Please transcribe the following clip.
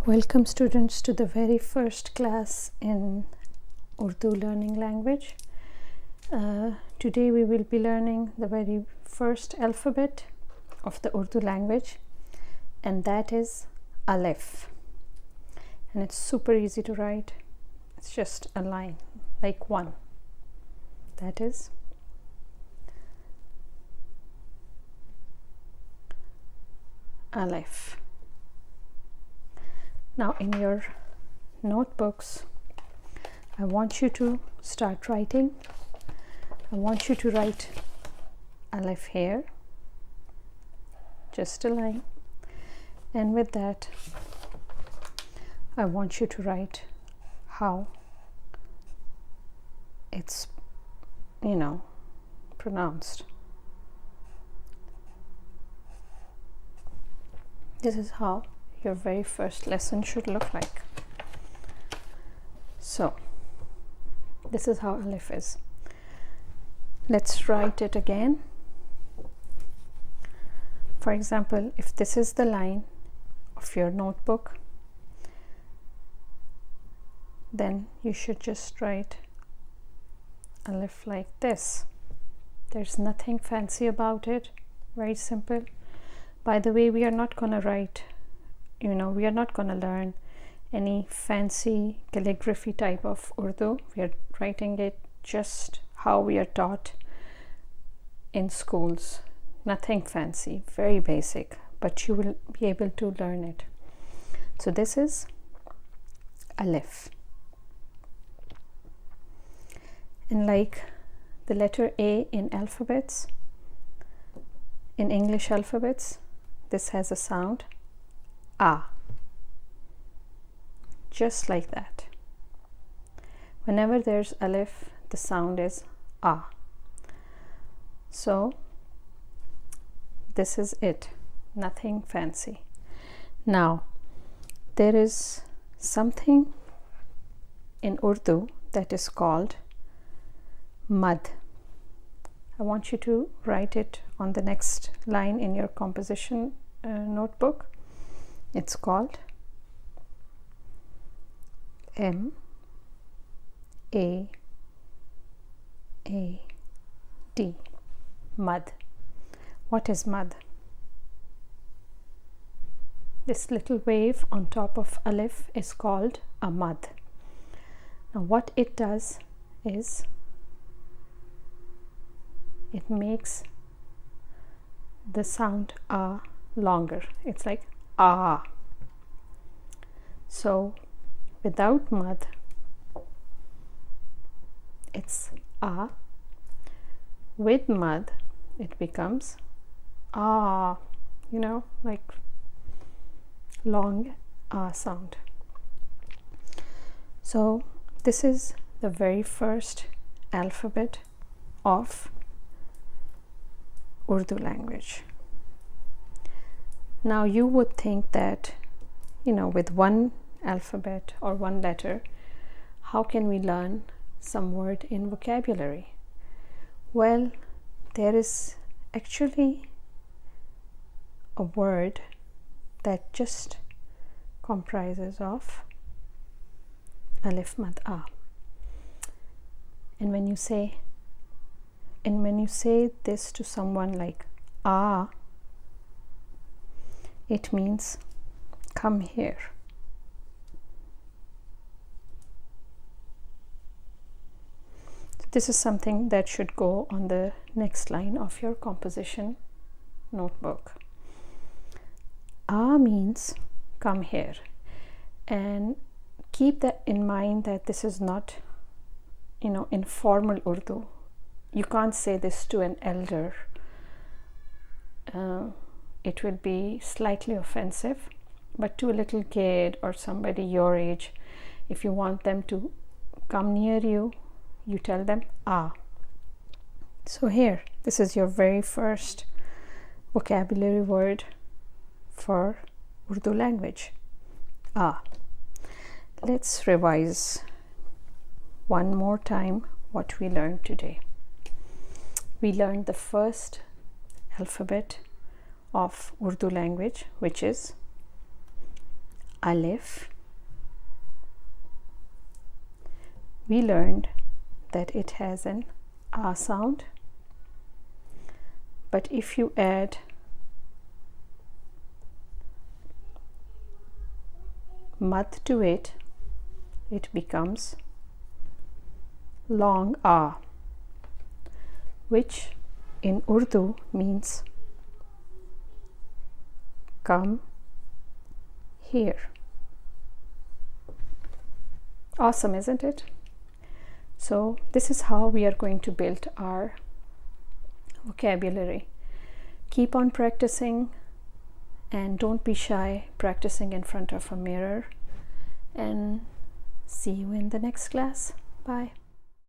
Welcome students to the very first class in Urdu learning language. Today we will be learning the very first alphabet of the Urdu language, and that is Alif. And it's super easy to write. It's just a line, like one. That is Alif. Now in your notebooks, I want you to start writing. I want you to write Alif here, just a line, and with that I want you to write how it's pronounced. This is how your very first lesson should look like. So this is how Alif is. Let's write it again. For example, if this is the line of your notebook, then you should just write Alif like this. There's nothing fancy about it, very simple. By the way, we are not going to write, we are not going to learn any fancy calligraphy type of Urdu. We are writing it just how we are taught in schools. Nothing fancy, very basic, but you will be able to learn it. So this is Alif. And like the letter A in alphabets, in English alphabets, this has a sound A, just like that. Whenever there's Alif, the sound is A. So this is it, nothing fancy. Now there is something in Urdu that is called mad. I want you to write it on the next line in your composition notebook. It's called M-A-A-D, mad. What is mad? This little wave on top of Alif is called a mad. Now what it does is it makes the sound A longer. It's like ah. So without mad, it's A. With mad, it becomes ah, like long ah sound. So this is the very first alphabet of Urdu language. Now you would think that, with one alphabet or one letter, how can we learn some word in vocabulary? Well, there is actually a word that just comprises of Alif Mad A. And when you say this to someone like ah, it means come here. So this is something that should go on the next line of your composition notebook. Ah means come here, and keep that in mind that this is not informal Urdu. You can't say this to an elder. It will be slightly offensive, but to a little kid or somebody your age, if you want them to come near you, you tell them ah. So here, this is your very first vocabulary word for Urdu language, ah. Let's revise one more time what we learned today. We learned the first alphabet of Urdu language, which is Alif, we learned that it has an A sound, but if you add mad to it, it becomes long A, which in Urdu means come here. Awesome, isn't it? So this is how we are going to build our vocabulary. Keep on practicing and don't be shy practicing in front of a mirror, and see you in the next class. Bye.